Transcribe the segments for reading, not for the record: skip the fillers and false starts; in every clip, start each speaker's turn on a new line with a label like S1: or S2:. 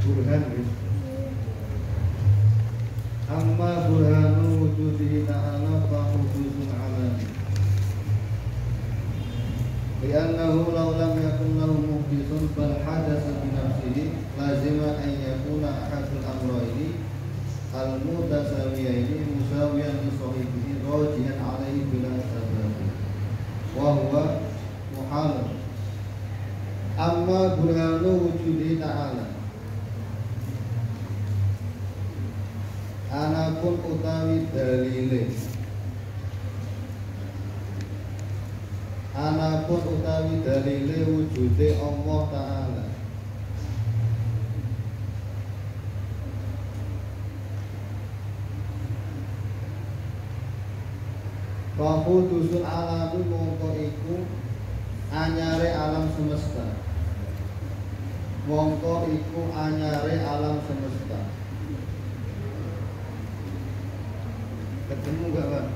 S1: burhan wis. Amma burhanu wujudihi ta'ala fa hudusul alami. Li'annahu law lam yakun lahu muhdisun bal hadasa bi nafsihi lazima an yakuna ahadul amrayni al-mutasawiyaini musawiyan li sahibihi rajihan alaihi bila sabab wa huwa muhal. Amma burhanu wujudihi ta'ala, anapun utawi dalile, anapun utawi dalile wujude Allah Ta'ala, fahudusul alami mongko iku anyare alam semesta, mongko iku anyare alam semesta. Ketemu gak Pak?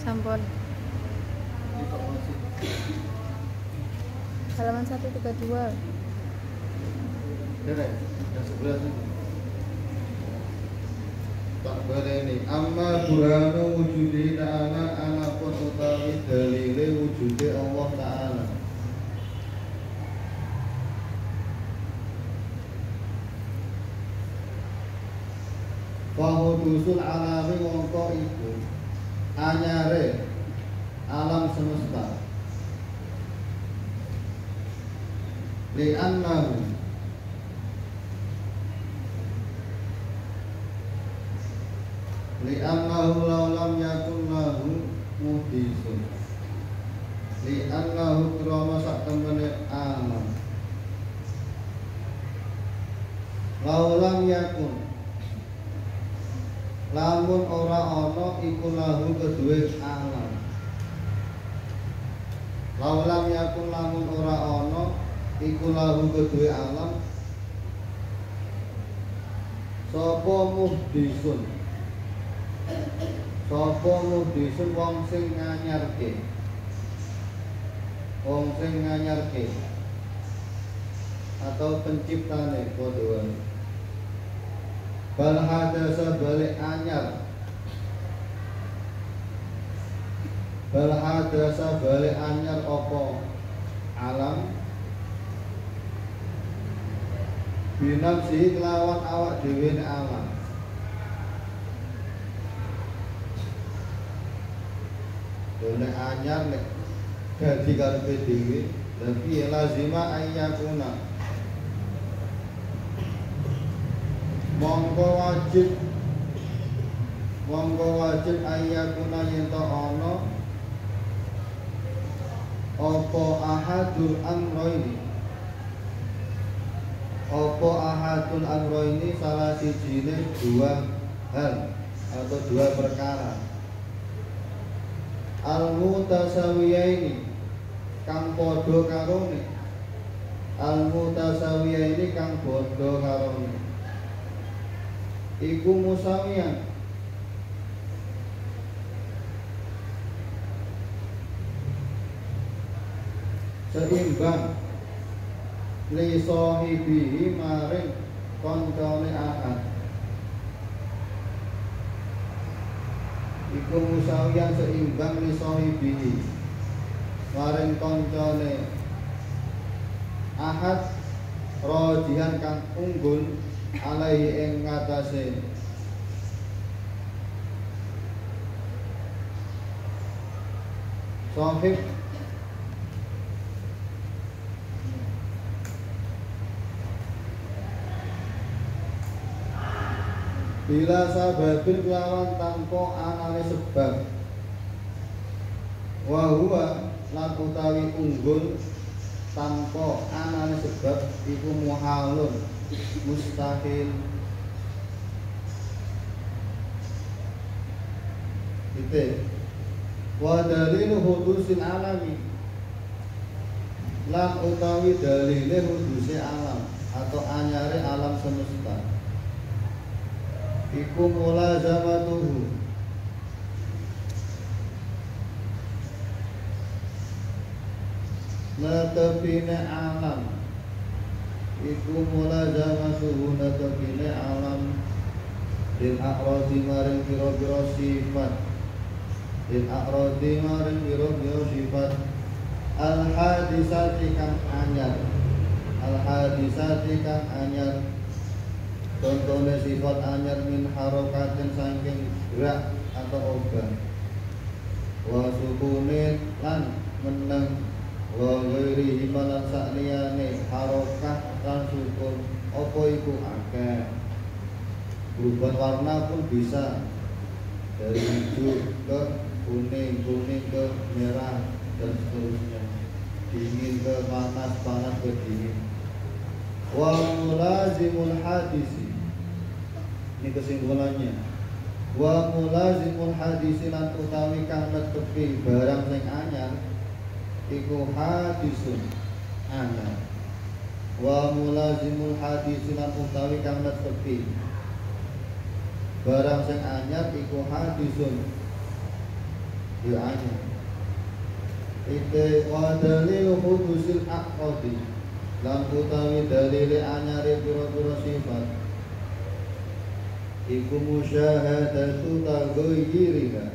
S2: Sampun. Halaman 132.
S1: Derek, yang sebelah itu. Tak boleh ini. Amma burhanu wujudi ta'ala, anapun utawi dalile wujudi Allah Ta'ala. Fahudusul alami mongko iku anyare alam semesta. Li'annahu law lam yakun lahu muhdisun. Li'annahu krana sak temene alam. Law lam yakun, lamun ora ana iku lahu kedue alam. Laulam yakun lamun ora ana iku lahu kedue alam. Sapa muhdisun, sapa muhdisun wong sing nganyarke, wong sing nganyarke atau penciptane padha wae. Bal hadasa balik anyar, bal hadasa balik anyar opo alam binafsi kelawan awak dhewe alam. Dene anyar nek dadi karepe dhewe tapi lazima ayyakuna, mongko wajib ayyakuna yen ta ana apa ahadul amroini, apa ahadul amroini salah sijine dua hal atau dua perkara. Al-mutasawiyaini kang padha karone, al-mutasawiyaini kang padha karone iku musawiyan, seimbang li sahibihi maring koncone ahad. Iku musawiyan seimbang li sahibihi maring koncone ahad rajihan kang unggul alaihi ing ngatasé sahib bila sababil lawan tanpa anane sebab. Wa huwa lan utawi unggul tanpa anane sebab iku muhalun, mustahil. Titik. Wa dalilu hudusil alami, lan utawi dalile huduse alam atau anyare alam semesta iku mulazamatuhu, netepine alam iku mulazamatuhu natakine alam lil a'radi maring pira-pira sifat lil a'radi maring pira-pira sifat al hadisati kang anyar contohnya sifat anyar min harokatin saking gerak atau obah wa sukunin lan meneng wa ghairi himalan sakliyane harokah lan sukun apa iku akeh perubahan warna pun bisa dari hijau ke kuning, kuning ke merah dan seterusnya, dingin ke panas, panas ke dingin. Wa mulazimul hadisi, ini kesimpulannya. Wa mulazimul hadisi lan utawi kang netepi barang sing anyar iku hadisun anyar. Wa mulazimul hadisi lan utawi kang netepi barang sing anyar iku hadisun ya anyar. Ite wa dalil hudusil aqradi lan utawi dalile anyare pira-pira sifat iku musyahadatu taghayyiriha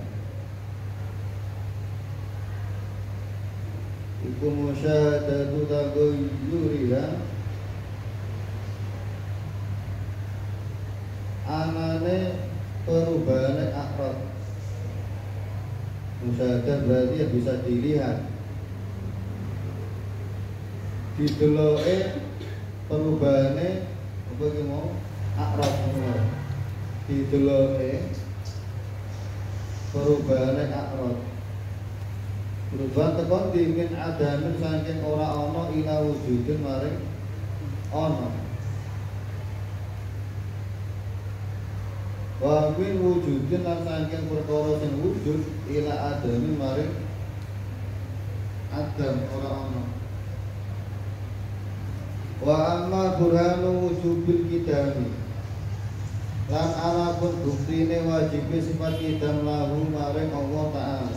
S1: iku musyahadatu taghayyuriha anane perubahan akrab. Musyahadah berarti ya bisa dilihat, dideloke perubahane apa iki mau akrab ngono. Dideloke perubahane akrab. Perubahan tekon dingin adamin saking ora ana ila wujudin maring ana. Wa min wujudin lan saking perkara sing wujud ila adami maring adam ora ana. Wa amma burhanu wujubil kidami lan ana pun buktine wajib sifat kidam lahu maring Allah Ta'ala.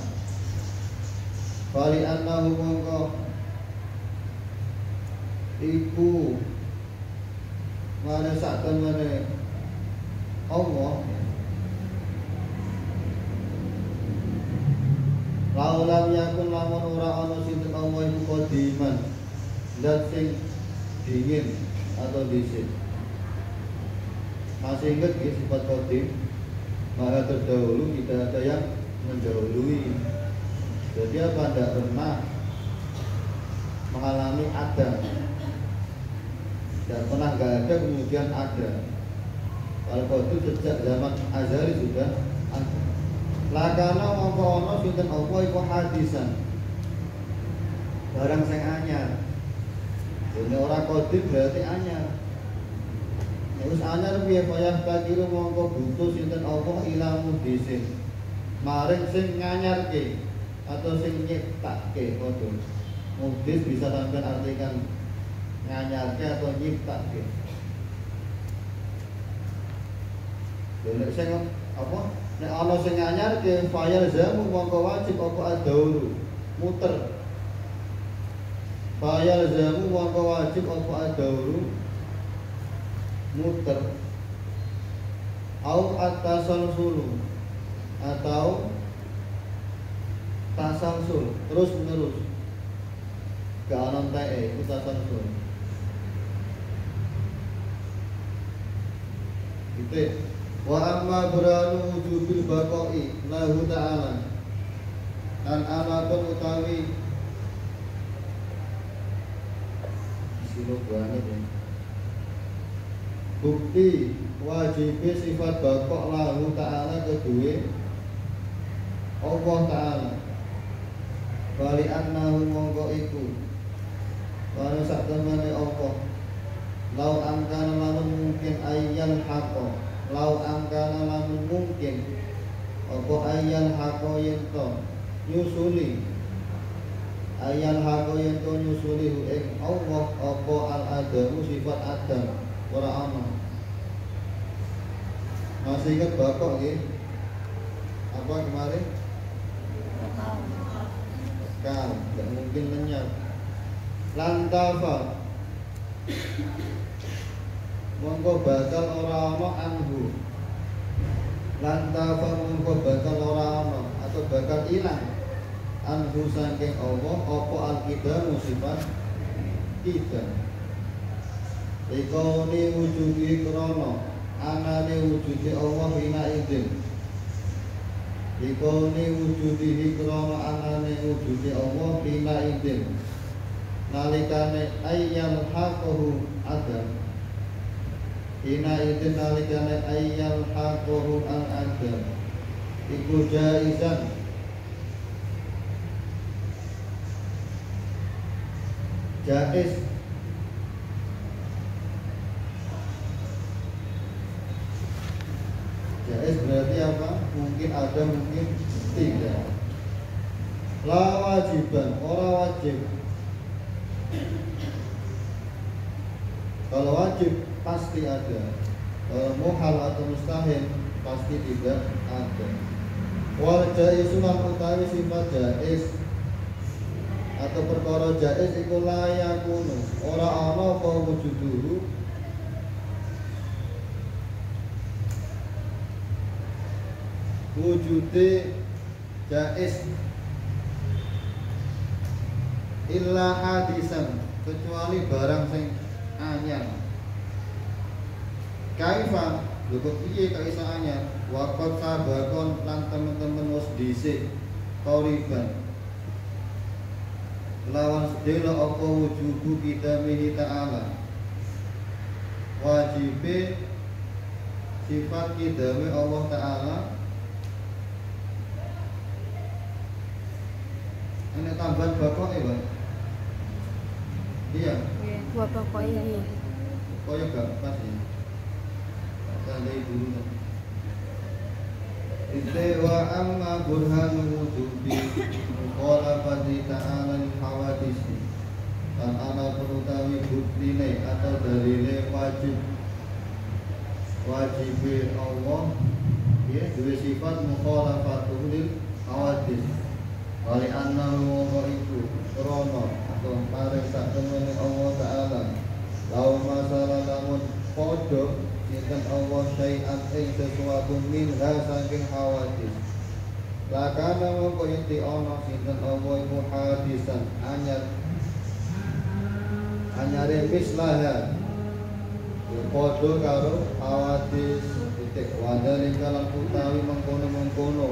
S1: Bali annahu mongko iku mare sak temene Allah laulam yakun lamun ora ana sinten Allah iku qadiman zat sing dingin atau dhisik. Masih ingat ya sifat qadim maha terdahulu, tidak ada yang mendahului. Jadi apa, tidak pernah mengalami ada, tidak pernah nggak ada kemudian ada. Kalau itu sejak zaman azali sudah ada. Lakana mongko ana sinten apa iku hadisan barang sing anyar. Dene ora qadim berarti anyar. Nek wis anyar piye payah kakiru mongko butuh sinten apa ilamu disin maring sing nganyarke atau sing nyiptake padha. Mudis bisa sampean artikan nganyarke atau nyiptake. Nek sing apa? Nek ana sing nganyarke fayal zamu mongko wajib apa adauru muter. Fayal zamu mongko wajib apa adauru muter. Au at-tasalsul atau tasalsul terus menerus. Gak tae itu tasalsul. Itu wa amma buranu wujubil baqai lahu ta'ala dan anapun utawi silo banget ya. Bukti wajib sifat baqak lahu ta'ala kedue Allah Ta'ala. Bali annahu mongko iku wa sak temene Allah lau angkana lamun mungkin ayyal haqqa lau angkana lamun mungkin apa ayyal haqqa yento nyusuli ayyal haqqa yento nyusuli ing Allah apa al adamu sifat adam ora ana. Masih ingat bakok nggih? Apa kemarin? Kan, tidak mungkin lenyap. Lantafa mongko bakal ora ana anhu lantafa mongko bakal ora ana atau bakal ilang anhu saking Allah apa al-qidam sifat kita ikone wujudi krono anane wujudi Allah ina idin ikone wujudi krono anane wujudi Allah ina idin nalikane ayyal haqahu adam ina idin nalikane ayyal haqahu al adam iku jaizan jaiz jaiz berarti apa? Mungkin ada, mungkin tidak. La wajiban, ora wajib. Kalau wajib pasti ada. Kalau muhal atau mustahil pasti tidak ada. Wal jaizu lan utawi sifat jaiz atau perkara jaiz iku layakunu ora ana apa wujuduhu wujude jaiz illa hadisan kecuali barang sing anyar kaifa lho kok piye kok iso anyar waqat sabakon lan temen-temen wis dhisik qoriban lawan sedela apa wujudu kita mihi ta'ala wajibe sifat kidame Allah Ta'ala ini tambahan bakok Pak? Iya
S2: Wa pokoknya
S1: pokoknya gak pas ya tandai dulu wa amma burhanu wujubi mukhalafati ta'ala al-hawadisi dan ana perutawi buktine atau dalile wajib Allah ya dua sifat mukhalafatul hawadis wali anna wa itu krono atau paring sak temene Allah Ta'ala lau masalah lamun podo sinten Allah syai'an ing sesuatu minha saking hawadis lakana mongko yenti ana sinten Allah iku hadisan anyare mislaha padha karo hawadis titik wadane kalan utawi mengkono-mengkono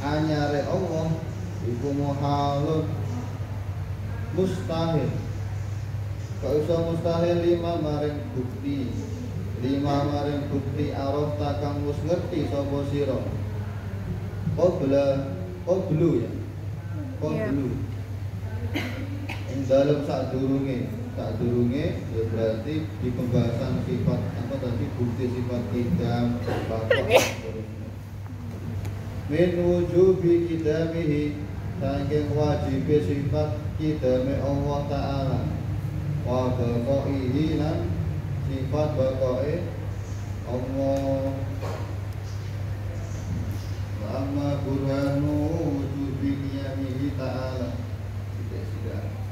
S1: anyare Allah iku muhalun mustahil kok iso mustahil lima maring bukti araf takang wis ngerti sapa sira qablu ya qablu ing dalem sadurunge ya berarti di pembahasan sifat apa tadi bukti sifat tidak bapak min wujubi kidamihi saking wajib sifat kidame Allah Ta'ala wa baqaihi lan sifat baqai Allah wa amma burhanu wujubi qiyamihi ta'ala sudah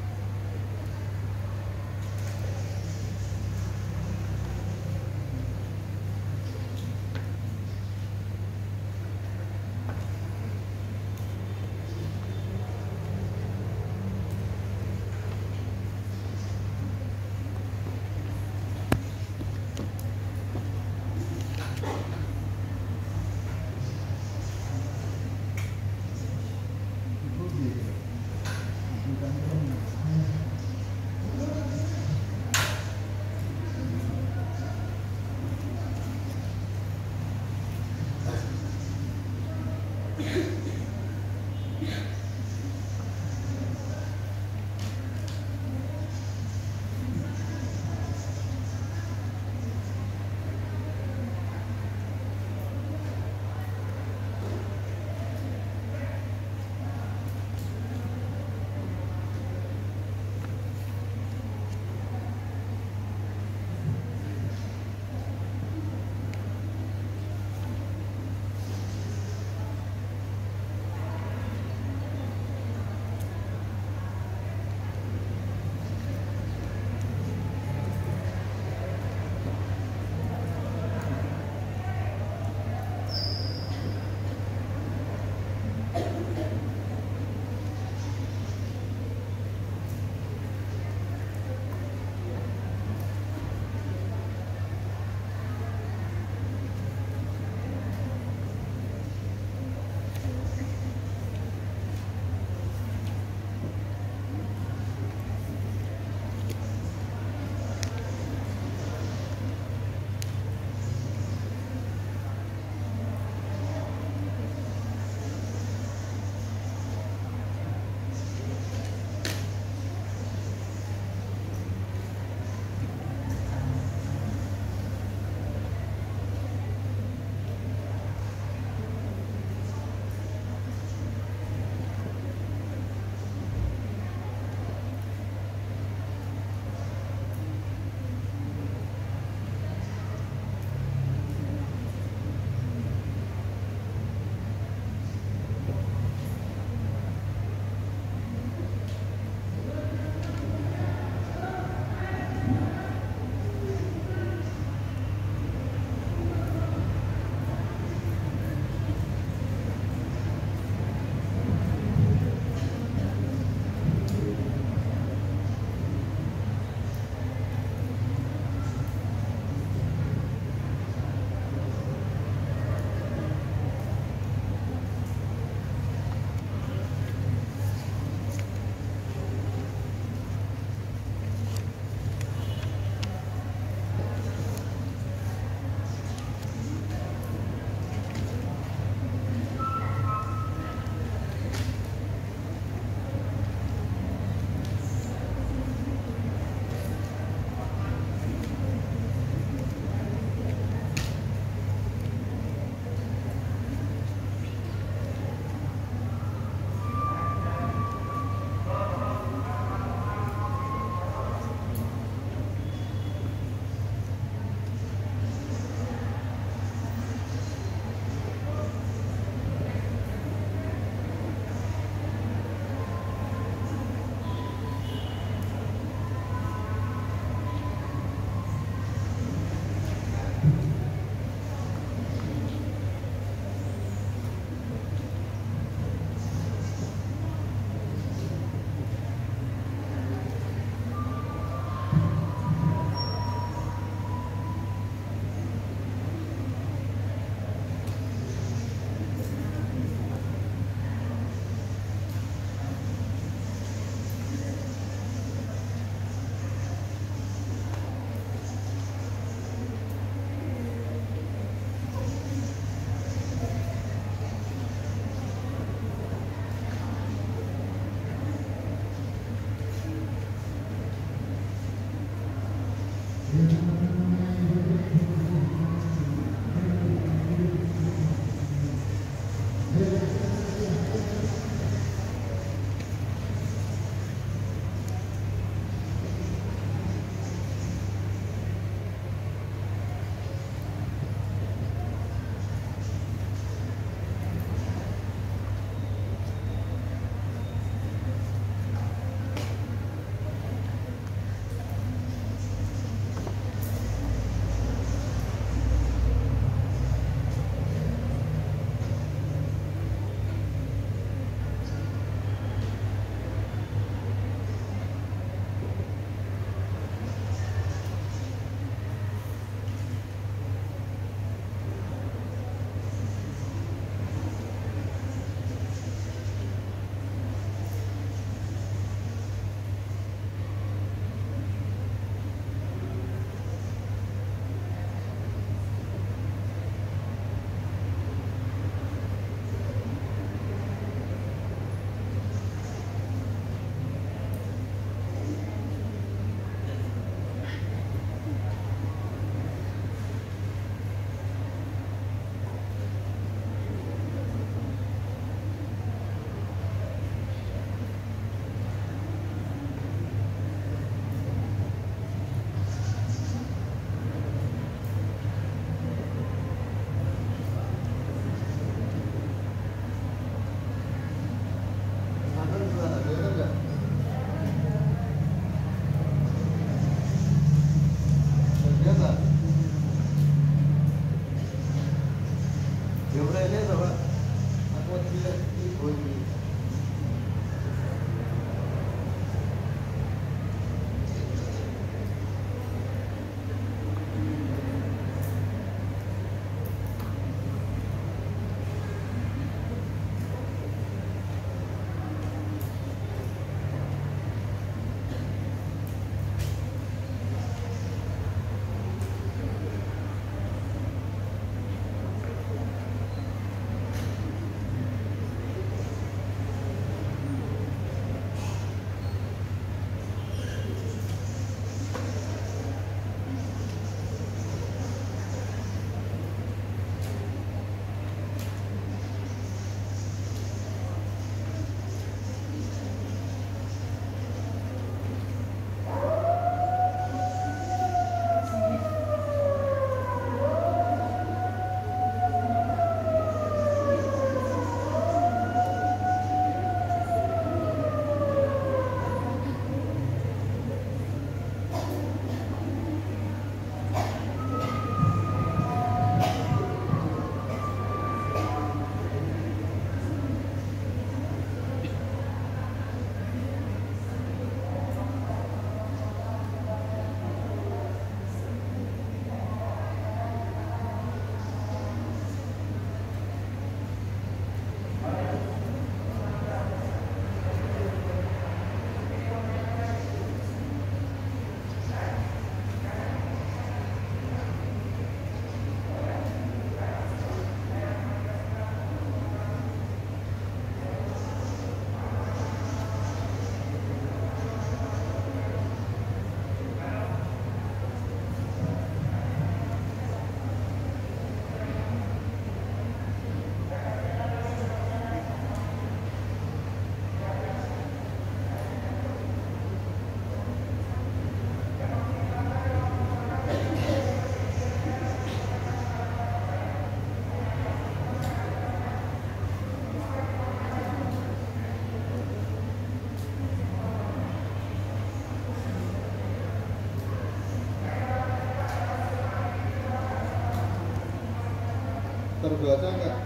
S1: Terbaca enggak?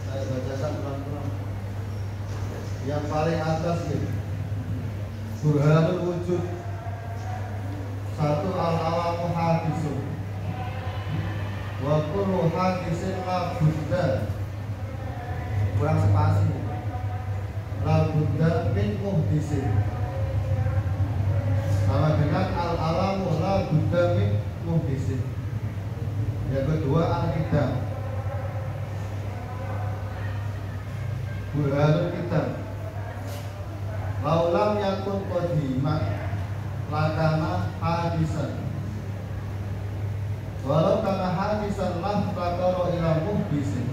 S1: Saya bacakan pelan-pelan. Yang paling atas nih, Burhanul Wujud. Satu al-awamu hadisun wa kullu hadisin la budda, kurang spasi, la budda min muhdisin. Sama dengan al-alamu la budda min muhdisin. Yang kedua al-qidam, Burhanul Qidam. Laulam yakun qadiman lakana hadisan. Walau kana hadisan lah takaro ila muhdisin.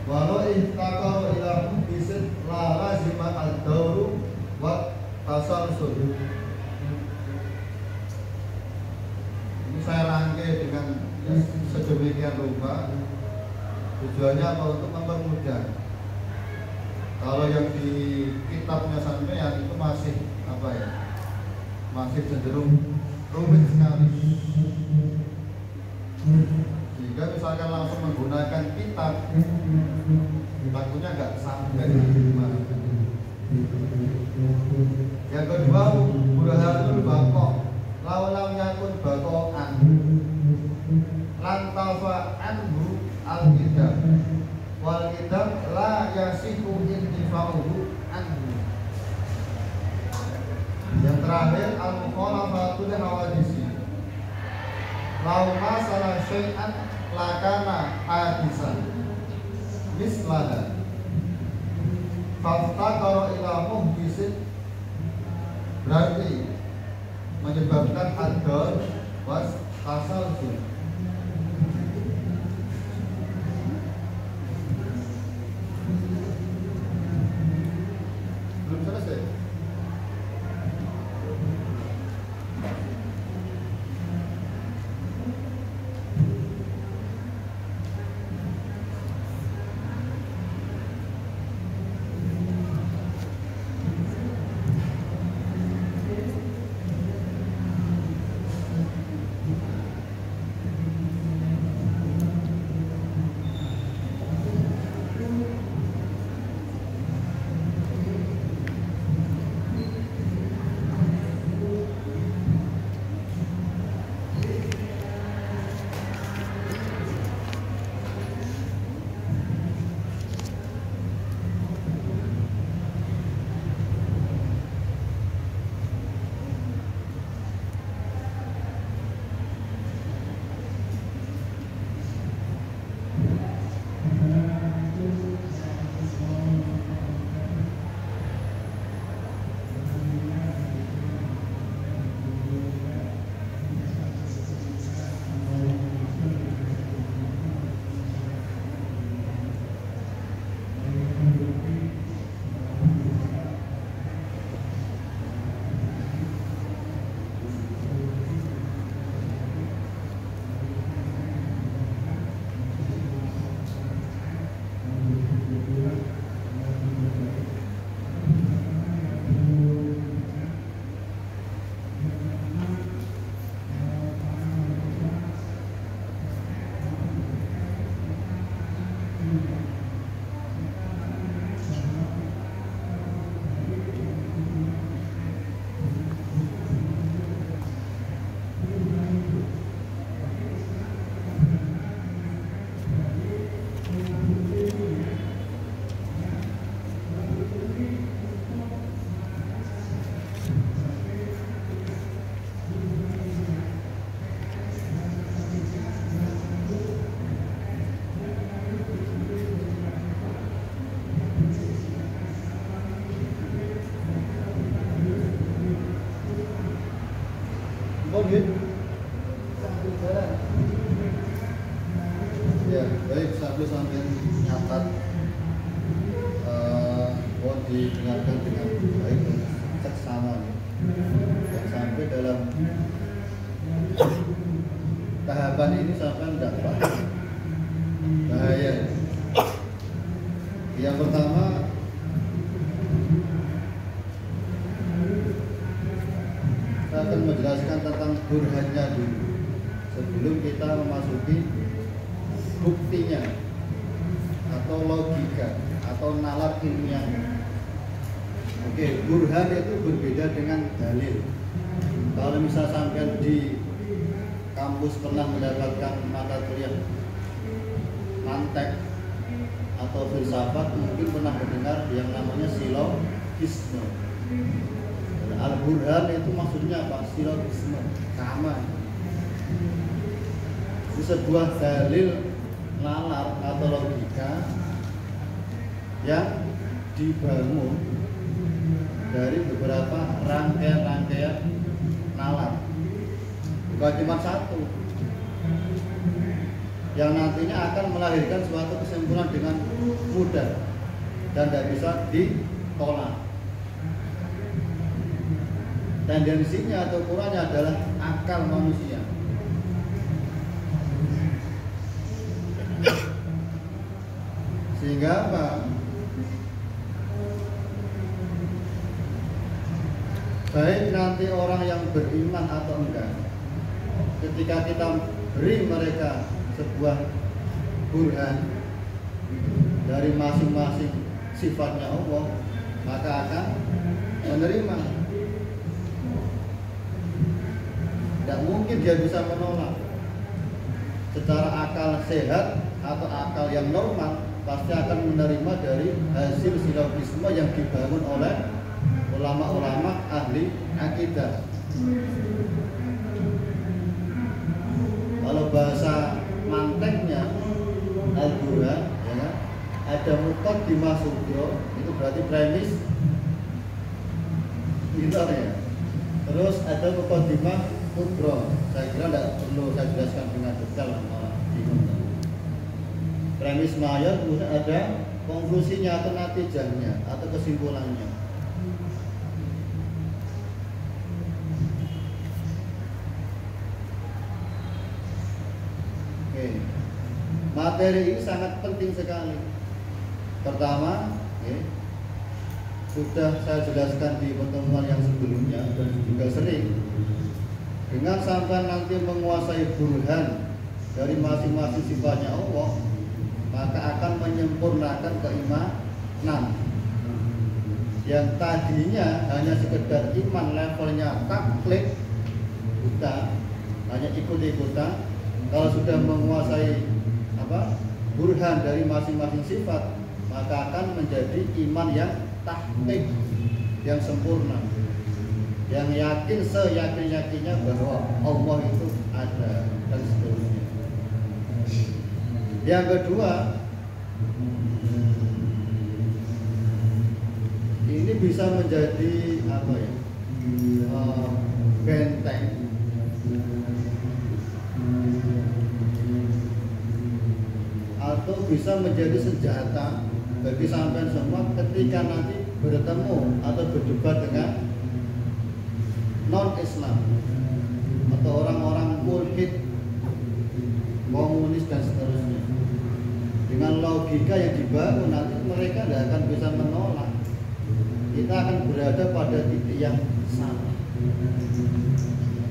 S1: Walau takaro ila muhdisin la lazima ad-dawru wa tasalsul. Ini saya rangkai dengan sedemikian rupa. Tujuannya apa? Untuk mempermudah. Kalau yang di kitabnya sampean itu masih apa ya? Masih cenderung rumit sekali. Jika misalkan langsung menggunakan kitab, takutnya nggak sampai gimana. Yang kedua, burhanul baqo, laulam yakun baqoan, lantafa anhu al-kitab, wal kitab la yasihu intifa'uhu anhu. Yang terakhir, al-mukhalafatul hawadisi, lau masalah syai'an lakana hadisan mislaha faftakara ila muhdisin, berarti menyebabkan ad-dor was tasalsul. Belum selesai. Ya, baik, sambil nyatat mohon didengarkan dengan baik dan seksama dan sampai dalam tahapan ini sampai tidak paham bahaya. Yang pertama, saya akan menjelaskan tentang burhannya dulu sebelum kita memasuki buktinya atau logika atau nalar ilmiah. Oke, burhan itu berbeda dengan dalil. Kalau misal sampai di kampus pernah mendapatkan mata kuliah mantek atau filsafat, mungkin pernah mendengar yang namanya silogisme. Al-burhan itu maksudnya apa? Silogisme, sama. Itu sebuah dalil nalar atau logika yang dibangun dari beberapa rangkaian-rangkaian nalar, bukan cuma satu, yang nantinya akan melahirkan suatu kesimpulan dengan mudah dan tidak bisa ditolak. Tendensinya atau ukurannya adalah akal manusia. Sehingga apa? Baik nanti orang yang beriman atau enggak, ketika kita beri mereka sebuah burhan dari masing-masing sifatnya Allah, maka akan menerima. Tidak mungkin dia bisa menolak. Secara akal sehat atau akal yang normal pasti akan menerima dari hasil silogisme yang dibangun oleh ulama-ulama ahli akidah. Kalau bahasa manteknya Al-Burhan, ya kan? Ada muqaddimah sugro, itu berarti premis gitu ya. Terus ada muqaddimah kubro. Saya kira tidak perlu saya jelaskan dengan detail, malah bingung. Premis mayor, kemudian ada konklusinya atau natijahnya atau kesimpulannya. Oke. Materi ini sangat penting sekali. Pertama, sudah saya jelaskan di pertemuan yang sebelumnya dan juga sering. Dengan sampai nanti menguasai burhan dari masing-masing sifatnya Allah, maka akan menyempurnakan keimanan. Yang tadinya hanya sekedar iman levelnya taklid buta, hanya ikut-ikutan. Kalau sudah menguasai burhan dari masing-masing sifat, maka akan menjadi iman yang tahqiq, yang sempurna, yang yakin seyakin-yakinnya bahwa Allah itu ada dan seterusnya. Yang kedua, ini bisa menjadi benteng atau bisa menjadi senjata bagi sampean semua ketika nanti bertemu atau berdebat dengan non-Islam atau orang-orang mulhid, komunis dan seterusnya. Dengan logika yang dibangun nanti mereka tidak akan bisa menolak. Kita akan berada pada titik yang sama.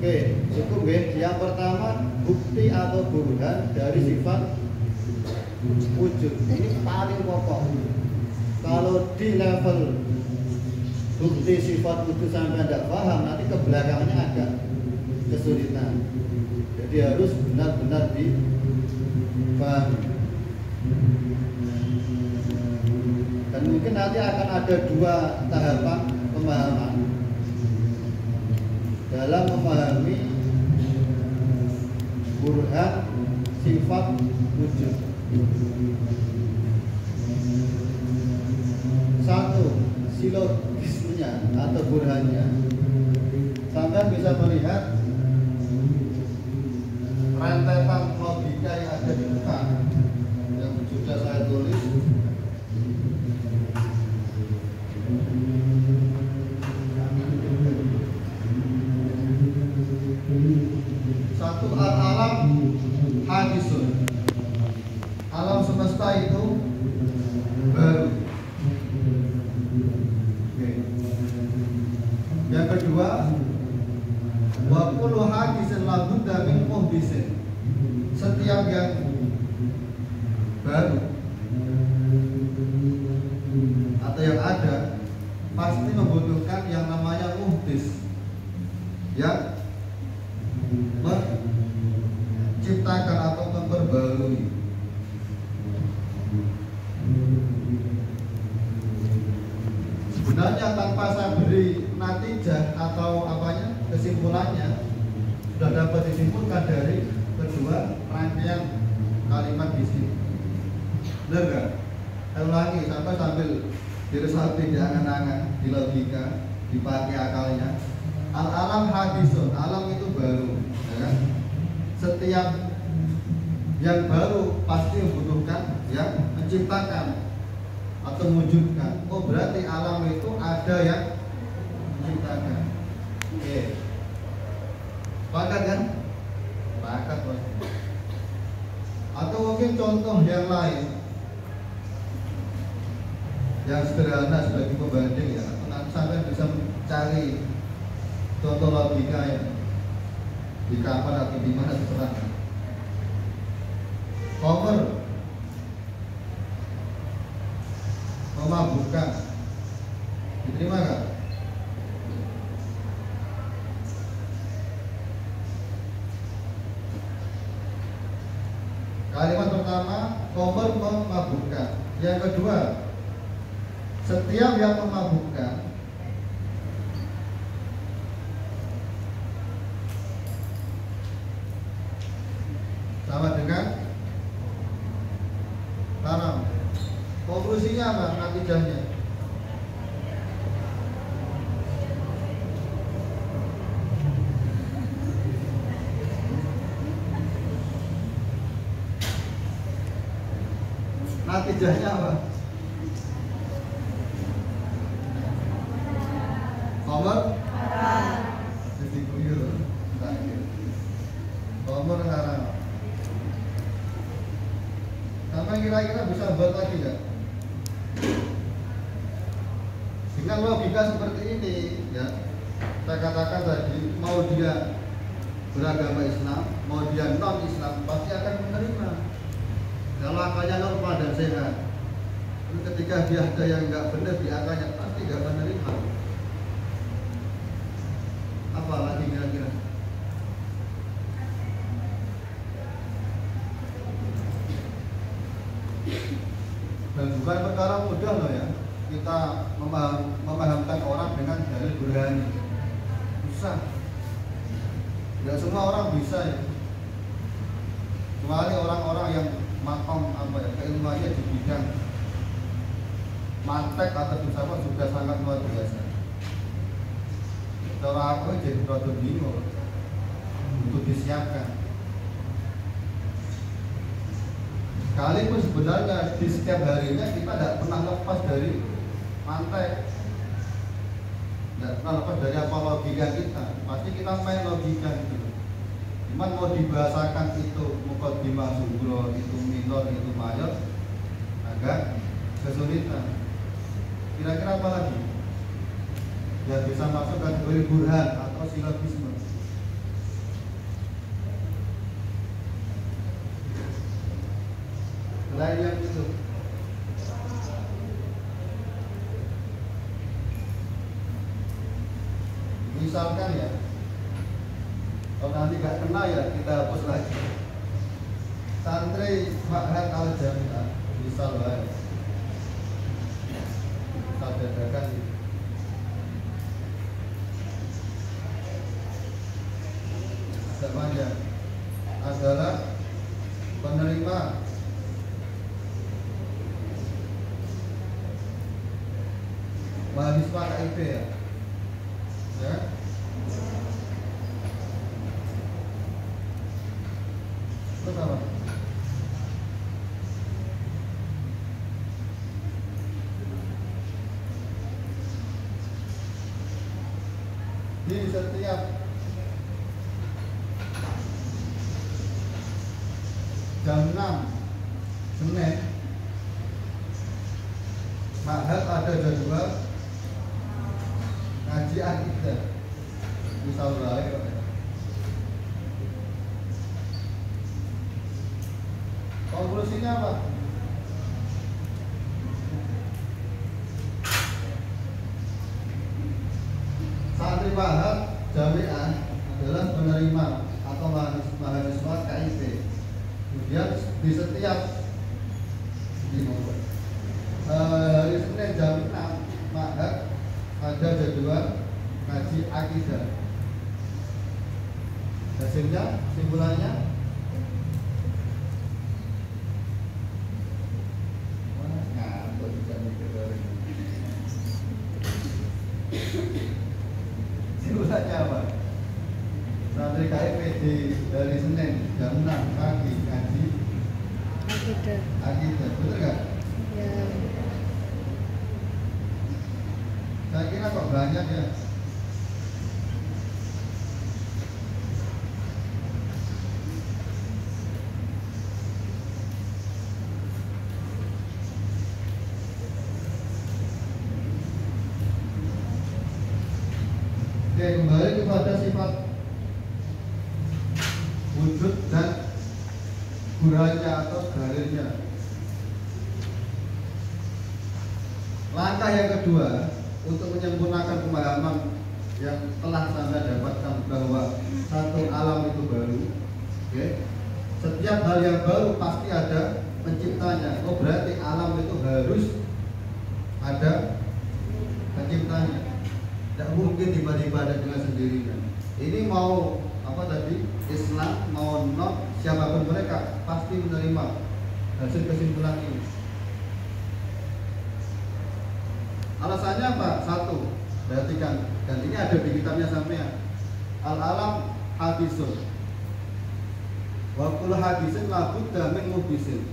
S1: Oke, cukup ya. Yang pertama, bukti atau burhan dari sifat wujud. Ini paling pokok. Kalau di level bukti sifat wujud sampai tidak paham, nanti ke belakangnya agak kesulitan. Jadi harus benar-benar dipahami. Dan mungkin nanti akan ada dua tahapan pemahaman dalam memahami burhan sifat wujud. Satu, silogismenya atau burhannya. Sampai bisa melihat rentetan logika yang ada di depan yang sudah saya tulis. Satu, al-alam hadisun. Alam semesta itu baru. Yang kedua, wa kullu hadisin la budda min muhdisin. Setiap yang baru atau yang ada pasti membutuhkan yang namanya muhdis, yang menciptakan atau memperbarui. Sebenarnya tanpa saya beri natijah atau kesimpulannya sudah dapat disimpulkan dari kedua rangkaian kalimat di sini. Benar nggak? Saya ulangi sambil diresapi di angan-angan, di logika. dipakai akalnya. Al-alam hadisun, alam itu baru, ya kan? Setiap yang baru pasti membutuhkan yang menciptakan atau mewujudkan. Oh, berarti alam itu ada yang menciptakan. Oke. Sepakat kan? Sepakat, Bos. Atau mungkin contoh yang lain yang sederhana sebagai pembanding ya, atau nanti sampai bisa mencari contoh logika ya di kamar atau di mana terserah. Komer memabukkan, diterima gak? Kalimat pertama, komer memabukkan. Yang kedua, setiap yang memabukkan sama dengan haram. Konklusinya apa? Natijahnya apa? Komer jadi kuyur. Komer haram. Sampai kira-kira bisa buat lagi nggak? Dengan logika seperti ini, ya, saya katakan tadi, mau dia beragama Islam, mau dia non Islam, pasti akan menerima. Kalau akalnya normal dan sehat. Tapi ketika dia ada yang nggak benar di akalnya, pasti nggak menerima. Apa lagi kira-kira? Dan bukan perkara mudah loh ya, kita memahamkan orang dengan dalil burhani. Susah. Tidak semua orang bisa ya. Kecuali orang-orang yang makom keilmuannya di bidang mantek atau filsafat sudah sangat luar biasa. Cara aku jadi produk bingung untuk disiapkan. Sekalipun sebenarnya di setiap harinya kita tidak pernah lepas dari mantek, tidak pernah lepas dari apa logika kita. Pasti kita main logika gitu. Cuman mau dibahasakan itu muqaddimah subro, itu minor, itu mayor, agak kesulitan. Kira-kira apa lagi yang bisa masuk kategori burhan atau silogisme? Selain yang itu, misalkan ya, kalau nanti gak kena ya kita hapus lagi. Santri Ma'had Al-Jami'ah misal baik, kita bedakan semuanya adalah penerima mahasiswa KIP ya, ya. Terus apa? Di setiap jam 6 Senin Ma'had ada jadwal ngaji akidah. Misal baik, konklusinya apa? Santri Ma'had Jami'ah adalah penerima atau mahasiswa KIP. Kemudian di setiap hari Senin jam 6 Ma'had ada jadwal ngaji akidah. Hasilnya, simpulannya ngantuk juga mikir. kerjanya apa? Santri KIPD dari Senin jam 6 pagi ngaji
S2: Akidah.
S1: akidah, betul nggak?
S2: Ya.
S1: Saya kira kok banyak ya. Oke, kembali kepada sifat wujud dan guranya atau dalilnya. Langkah yang kedua untuk menyempurnakan pemahaman yang telah Anda dapatkan bahwa satu alam itu baru. Oke. Setiap hal yang baru pasti ada penciptanya. Oh, berarti alam itu harus ada penciptanya. Tidak mungkin tiba-tiba ada dengan sendirinya. Ini mau apa tadi? Islam mau non siapapun mereka pasti menerima hasil kesimpulan ini. Alasannya apa? Satu, perhatikan, dan ini ada di kitabnya sampean. Al-alam hadisun. Wa kullu hadisin la budda min muhdisin.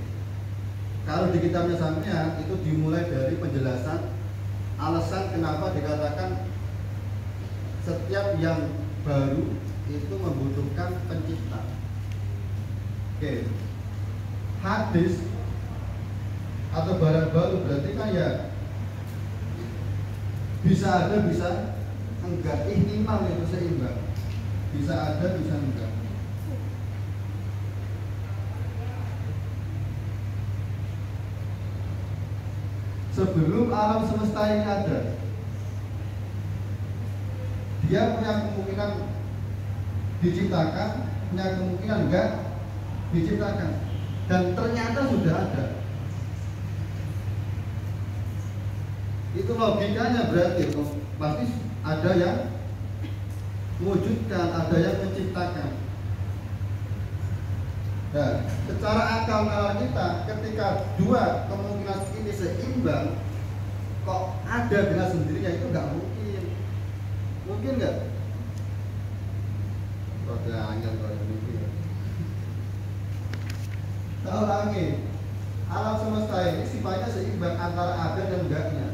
S1: Kalau di kitabnya sampean itu dimulai dari penjelasan alasan kenapa dikatakan setiap yang baru itu membutuhkan pencipta. Oke. Hadis atau barang baru berarti kan ya bisa ada bisa enggak, ihtimal itu seimbang. Bisa ada bisa enggak. Sebelum alam semesta ini ada, dia punya kemungkinan diciptakan, punya kemungkinan enggak diciptakan, dan ternyata sudah ada. Itu logikanya berarti pasti ada yang mewujudkan, ada yang menciptakan. Nah, secara akal nalar kita, ketika dua kemungkinan ini seimbang, kok ada dengan sendirinya itu nggak mungkin. Mungkin nggak? Pada angin kalau mungkin. Kita ulangi, alam semesta ini sifatnya seimbang antara ada dan enggaknya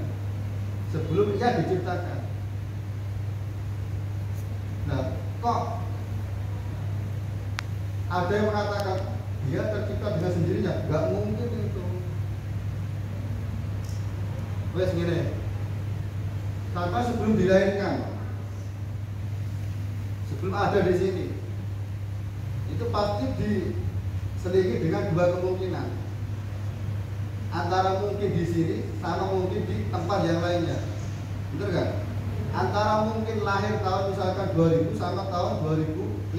S1: sebelum ia diciptakan. Nah, kok ada yang mengatakan dia tercipta dengan sendirinya? Gak mungkin itu. Wes gini, sampai sebelum dilahirkan, sebelum ada di sini, itu pasti diselingi dengan dua kemungkinan. Antara mungkin di sini sama mungkin di tempat yang lainnya, betul kan? Antara mungkin lahir tahun misalkan 2000 sama tahun 2005.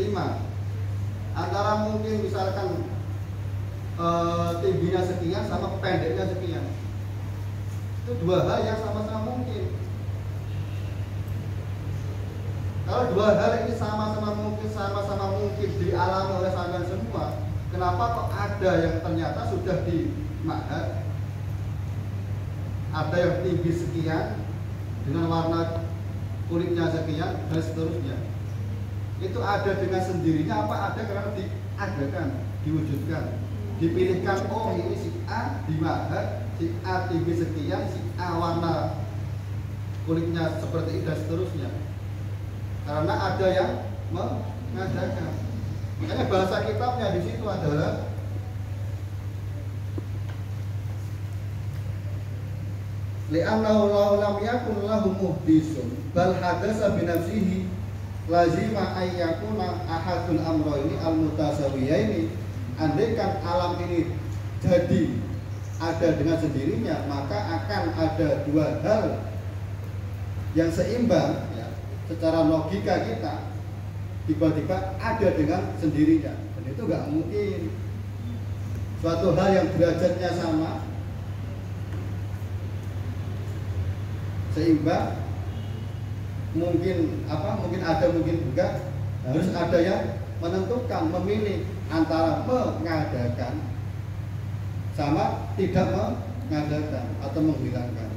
S1: Antara mungkin misalkan tingginya sekian sama pendeknya sekian. Itu dua hal yang sama-sama mungkin. Kalau dua hal ini sama-sama mungkin dialami oleh sampean semua, kenapa kok ada yang ternyata sudah dimahat, ada yang tinggi sekian dengan warna kulitnya sekian dan seterusnya? Itu ada dengan sendirinya apa ada karena diadakan, diwujudkan, dipilihkan? Oh, ini si A dimahat, si A tinggi sekian, si A warna kulitnya seperti ini dan seterusnya. Karena ada yang mengadakan. Makanya bahasa kitabnya di situ adalah li'annahu lam yakun lahu muhdisun bal hadasa bi nafsihi lazima ayyakuna ahadul amrayni al-mutasawiyaini. Andaikan alam ini jadi ada dengan sendirinya, maka akan ada dua hal yang seimbang ya, secara logika kita tiba-tiba ada dengan sendirinya, dan itu nggak mungkin. Suatu hal yang derajatnya sama, seimbang, mungkin ada mungkin enggak, harus ada yang menentukan, memilih antara mengadakan sama tidak mengadakan atau menghilangkan.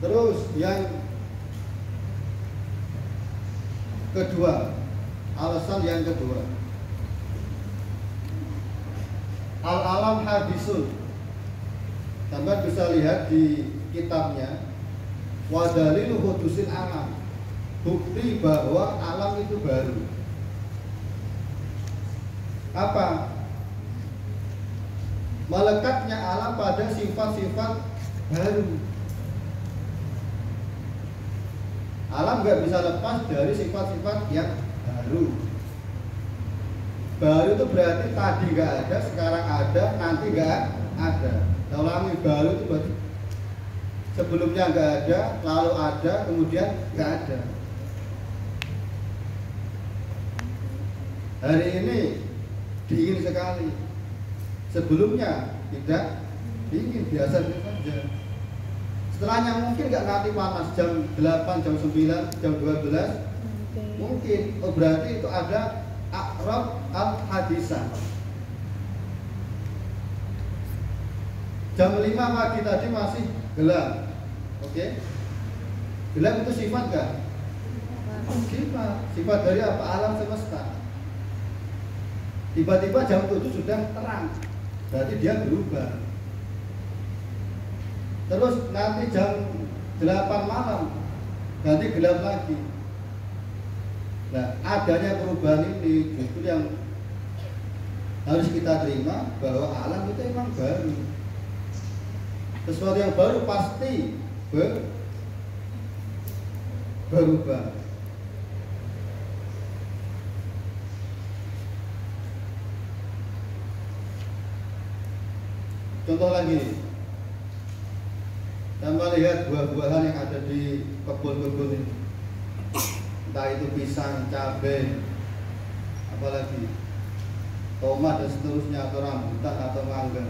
S1: Terus yang kedua, alasan yang kedua, al-alam hadisun. Sampai bisa lihat di kitabnya wa dalilu hudusil alam, bukti bahwa alam itu baru. Apa? Melekatnya alam pada sifat-sifat baru. Alam nggak bisa lepas dari sifat-sifat yang baru. Baru itu berarti tadi nggak ada, sekarang ada, nanti nggak ada. Saya ulangi, baru itu berarti sebelumnya nggak ada, lalu ada, kemudian nggak ada. Hari ini dingin sekali, sebelumnya tidak dingin, biasa saja. Setelahnya mungkin nggak nanti panas, jam 8, jam 9, jam 12 mungkin. Oh, berarti itu ada a'rab al-hadisah. Jam 5 pagi tadi masih gelap. Oke? Gelap itu sifat nggak? Sifat dari apa? Alam semesta. Tiba-tiba jam 7 sudah terang, berarti dia berubah. Terus nanti jam 8 malam nanti gelap lagi. Nah, adanya perubahan ini justru yang harus kita terima, bahwa alam itu memang baru. Sesuatu yang baru pasti berubah. Contoh lagi, kita lihat buah-buahan yang ada di kebun-kebun ini, entah itu pisang, cabai, apalagi tomat dan seterusnya, atau rambutan atau mangga.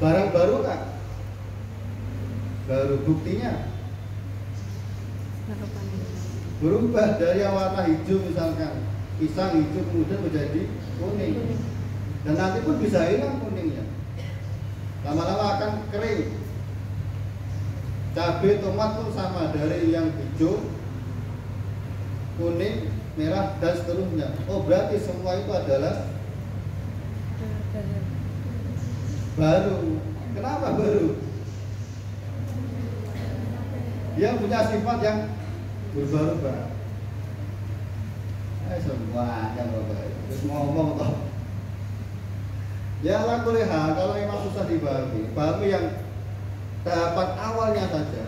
S1: Barang baru kan? Baru, buktinya berubah dari yang warna hijau, misalkan pisang hijau kemudian menjadi kuning, dan nanti pun bisa hilang kuningnya, lama-lama akan kering. Cabai, tomat pun sama, dari yang hijau, kuning, merah dan seterusnya. Oh, berarti semua itu adalah baru. Kenapa baru? Dia punya sifat yang berubah-ubah. Semua yang berubah. Terus ngomong toh. Ya, lah kuliah, kalau memang susah dibagi, pahami yang tahapan awalnya saja,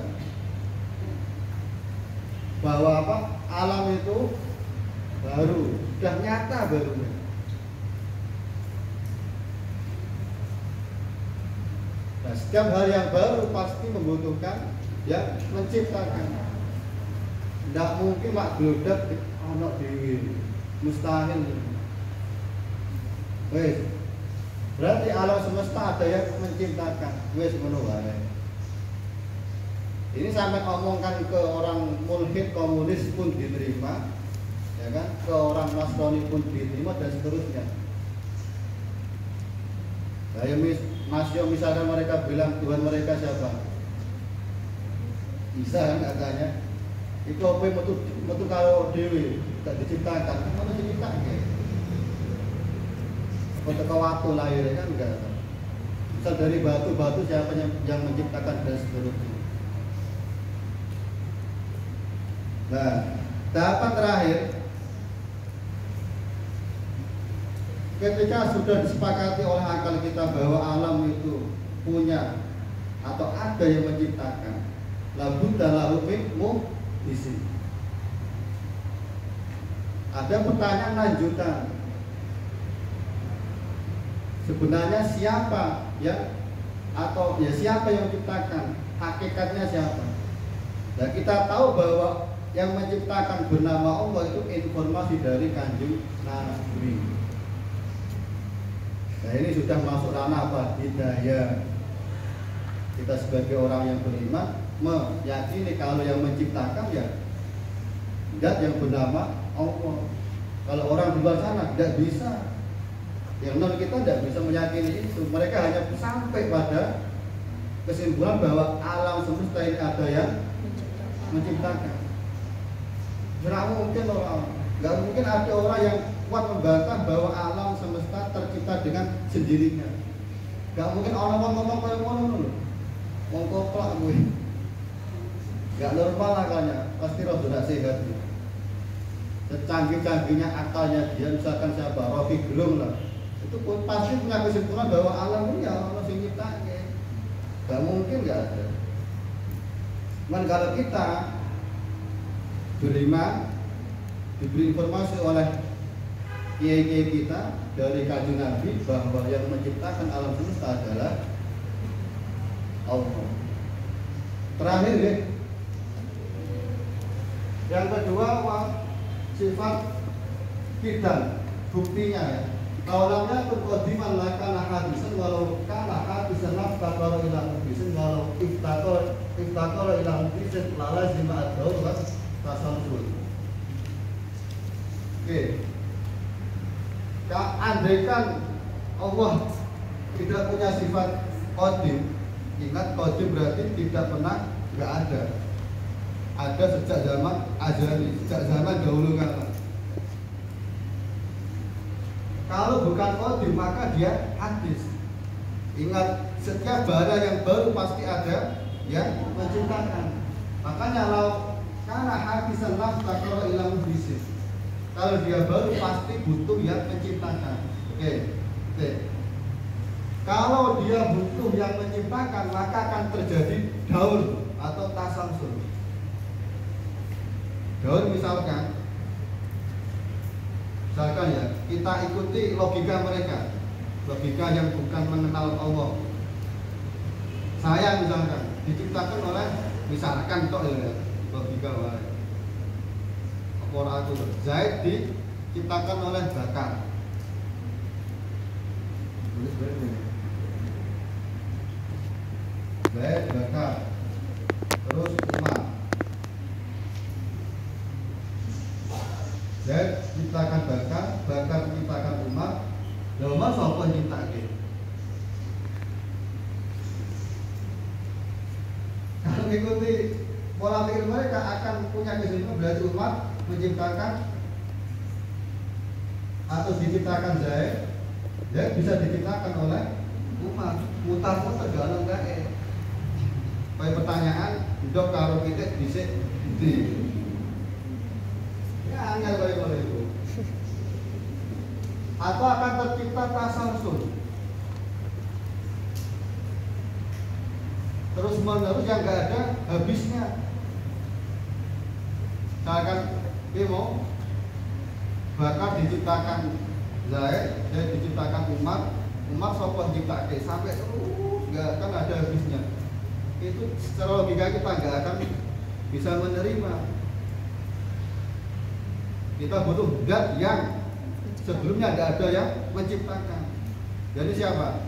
S1: bahwa apa? Alam itu baru, sudah nyata barunya. Nah, setiap hal yang baru pasti membutuhkan yang menciptakan. Tidak mungkin mak geludak anak dewi, mustahil. Wes, berarti alam semesta ada yang menciptakan. Wes ngono wae. Ini sampai ngomongkan ke orang mulhid komunis pun diterima, ya kan? Ke orang Nasrani pun diterima dan seterusnya. Saya masih misalnya mereka bilang Tuhan mereka siapa? Bisa kan katanya? Itu apa yang metu karo dewi tak diciptakan, mana diciptakan? Untuk waktu lahir kan enggak. Misal dari batu siapa yang menciptakan dan seterusnya. Nah, tahapan terakhir, ketika sudah disepakati oleh akal kita bahwa alam itu punya atau ada yang menciptakan, labudda lahu min muhdisi. Ada pertanyaan lanjutan. Sebenarnya siapa yang atau ya siapa yang menciptakan? Hakikatnya siapa? Dan kita tahu bahwa yang menciptakan bernama Allah itu informasi dari Kanjeng Nabi. Nah, ini sudah masuk ranah apa? Hidayah. Kita sebagai orang yang beriman meyakini kalau yang menciptakan ya zat yang bernama Allah. Kalau orang di luar sana tidak bisa. Yang non kita tidak bisa meyakini itu. Mereka hanya sampai pada kesimpulan bahwa alam semesta ini ada yang menciptakan. Nggak mungkin orang, nggak mungkin ada orang yang kuat membantah bahwa alam semesta tercipta dengan sendirinya. Nggak mungkin orang ngomong kayak ngono loh. Wong koplak gue. Nggak normal akalnya, pasti roh tidak sehat. Secanggih-canggihnya akalnya dia, misalkan siapa, Rocky Gerung lah, itu pun pasti punya kesimpulan bahwa alam ini ya Allah yang nyiptanya. Nggak mungkin nggak ada. Cuman kalau kita beriman, diberi informasi oleh kiai-kiai kita dari Kanjeng Nabi bahwa yang menciptakan alam semesta adalah Allah. Terakhir ya, yang kedua sifat kidan, buktinya ya. Kaulamnya berkodiman lakana hadisan walau kana hadisan naftakara ilah mubisin walau iftakara ilah mubisin lala zima ad-daur wa tasamsul. Oke. Andaikan Allah tidak punya sifat qadim, ingat qadim berarti tidak pernah, nggak ada. Ada sejak zaman azali, sejak zaman dahulu kala. Kalau bukan qadim maka dia hadis. Ingat, setiap barang yang baru pasti ada yang menciptakan. Makanya kalau karena hadisan naftakara ila mubisin, kalau dia baru pasti butuh yang menciptakan. Oke. Kalau dia butuh yang menciptakan, maka akan terjadi daur atau tasamsul. Daur misalkan ya, kita ikuti logika mereka, logika yang bukan mengenal Allah. Saya misalkan diciptakan oleh, misalkan kok ya, logika wae. Aku Zaid diciptakan oleh Bakar. Zaid Bakar, terus Umar. Zaid ciptakan Bakar, Bakar ciptakan Umar. Umar sapa nyiptake? Kalau mengikuti pola pikir mereka akan punya kesimpulan berarti Umar menciptakan atau diciptakan Zaid, Zaid bisa diciptakan oleh Umar. Mutar-mutar dalam gae. Kayak pertanyaan, dok karo kita dhisik di. Ya angel kaya itu. Atau akan tercipta tasalsul. Terus menerus yang nggak ada habisnya. Misalkan Bimo Bakar diciptakan Zaid, Zaid diciptakan Umar, Umar sopon diciptakan sampai terus nggak akan ada habisnya. Itu secara logika kita nggak akan bisa menerima. Kita butuh zat yang sebelumnya nggak ada yang menciptakan. Jadi siapa?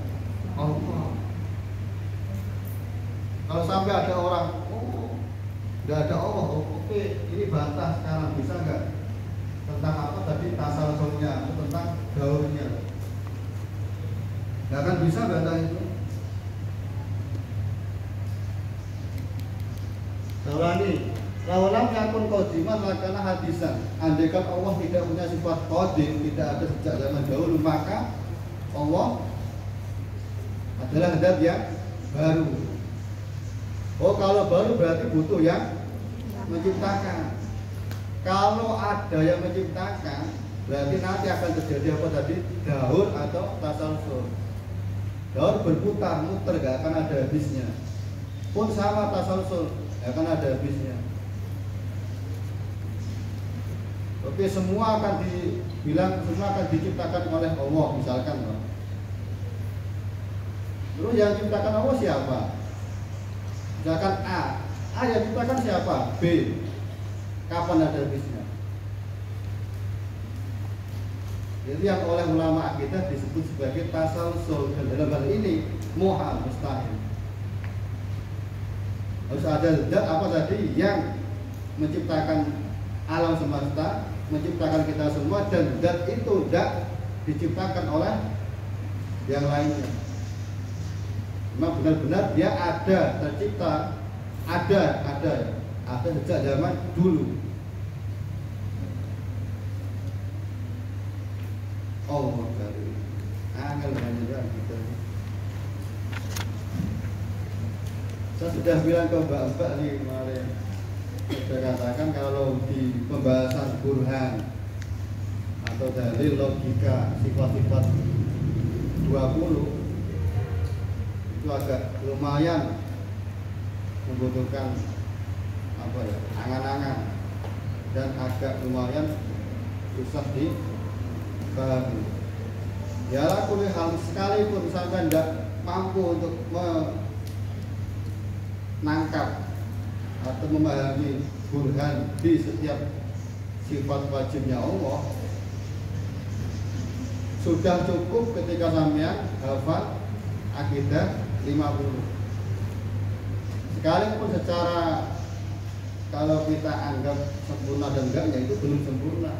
S1: Allah. Kalau sampai ada orang, oh nggak ada Allah, oke, ini bantah sekarang bisa nggak? Tentang apa tadi tasalsulnya, tentang daurnya. Nggak akan bisa bantah itu. Saulani, lawalam yakun qadiman lakana hadisan. Andaikan Allah tidak punya sifat qadim, tidak ada sejak zaman dahulu, maka Allah adalah zat yang baru. Oh, kalau baru berarti butuh yang menciptakan. Kalau ada yang menciptakan, berarti nanti akan terjadi apa tadi? Daur atau tasalsul. Daur berputar, muter, gak akan ada habisnya. Pun sama tasalsul, gak akan ada habisnya. Oke, semua akan dibilang, semua akan diciptakan oleh Allah, misalkan. Terus yang diciptakan Allah siapa? Misalkan A yang diciptakan siapa? B. Kapan ada habisnya? Jadi yang oleh ulama kita disebut sebagai tasalsul, dan dalam hal ini muhal, mustahil. Harus ada zat apa tadi yang menciptakan alam semesta, menciptakan kita semua, dan zat itu tidak diciptakan oleh yang lainnya. Memang benar-benar dia ada, tercipta, ada sejak zaman dulu. Allah dari angel banyak gitu. Saya sudah bilang ke Mbak nih kemarin, saya katakan kalau di pembahasan burhan atau dalil logika sifat-sifat 20 itu agak lumayan membutuhkan apa ya, angan-angan dan agak lumayan susah dipahami. Ya lakukan hal sekalipun misalkan tidak mampu untuk menangkap atau memahami burhan di setiap sifat wajibnya Allah, sudah cukup ketika sampean hafal akidah 50. Sekalipun secara kalau kita anggap sempurna dan enggaknya itu belum sempurna.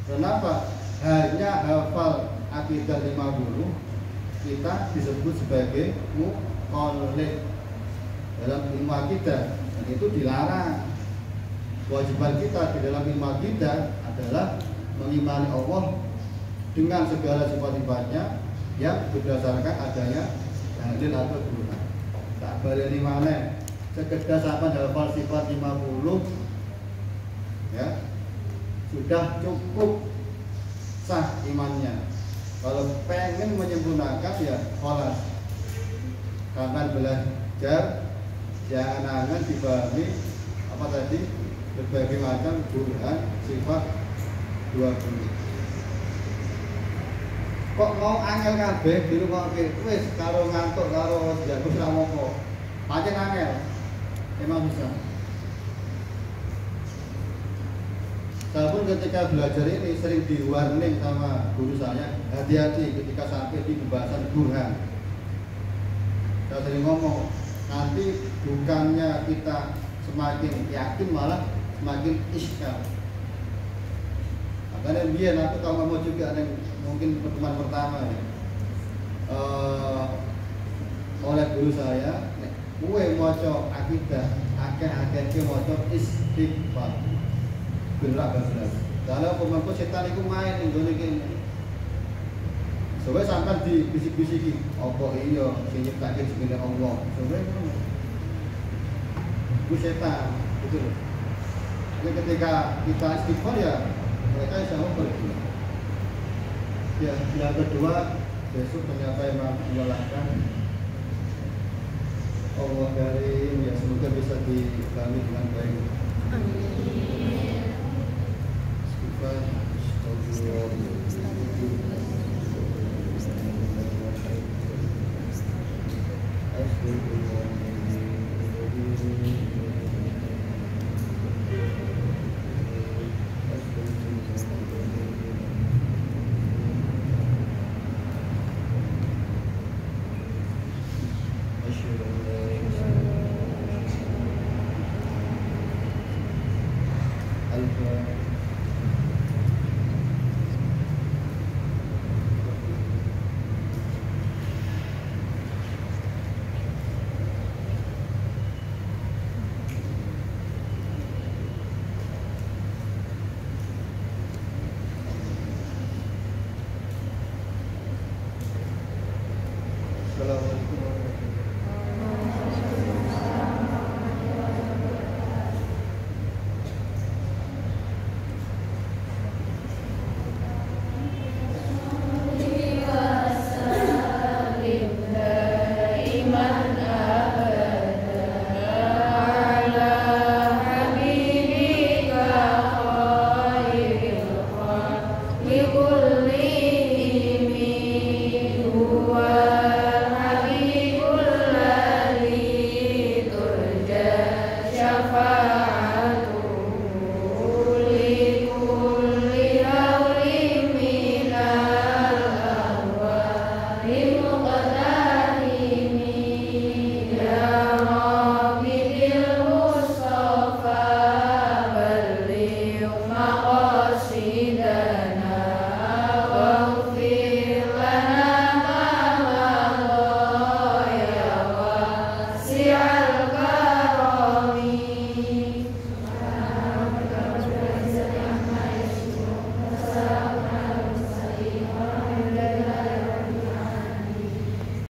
S1: Kenapa? Hanya hafal akidah 50 kita disebut sebagai muqallid dalam ilmu akidah, dan itu dilarang. Kewajiban kita di dalam ilmu akidah adalah mengimani Allah dengan segala sifat-sifatnya yang berdasarkan adanya dalil atau burhan. Tak baleni maneh sekedar sampai hafal sifat 50 ya sudah cukup sah imannya. Kalau pengen menyempurnakan ya kholas, karena belajar jangan dipahami apa tadi berbagai macam burhan sifat 20. Kok mau angel kabeh dirungokke wis karo ngantuk karo jago ora moko. Pancen angel. Emang bisa. Saya pun ketika belajar ini sering di-warning sama guru saya, hati-hati ketika sampai di pembahasan burhan. Saya sering ngomong, nanti bukannya kita semakin yakin malah semakin iskal. Makanya biar aku kalau mau juga yang mungkin pertemuan pertama ya, oleh guru saya, gue moco akidah, akeh-akeh moco istighfar. Beneran beneran. Kalau pemangku setan itu main ning gone kene. Soale sampean di bisik-bisiki, apa iya sing nyiptake jenenge Allah. Soale ngono. Itu setan, gitu loh. Jadi ketika kita istighfar ya mereka insya Allah pergi. Ya, yang kedua besok ternyata memang melelahkan. Allah karim ya, semoga bisa dipahami dengan baik.
S2: Amin.
S1: Alfa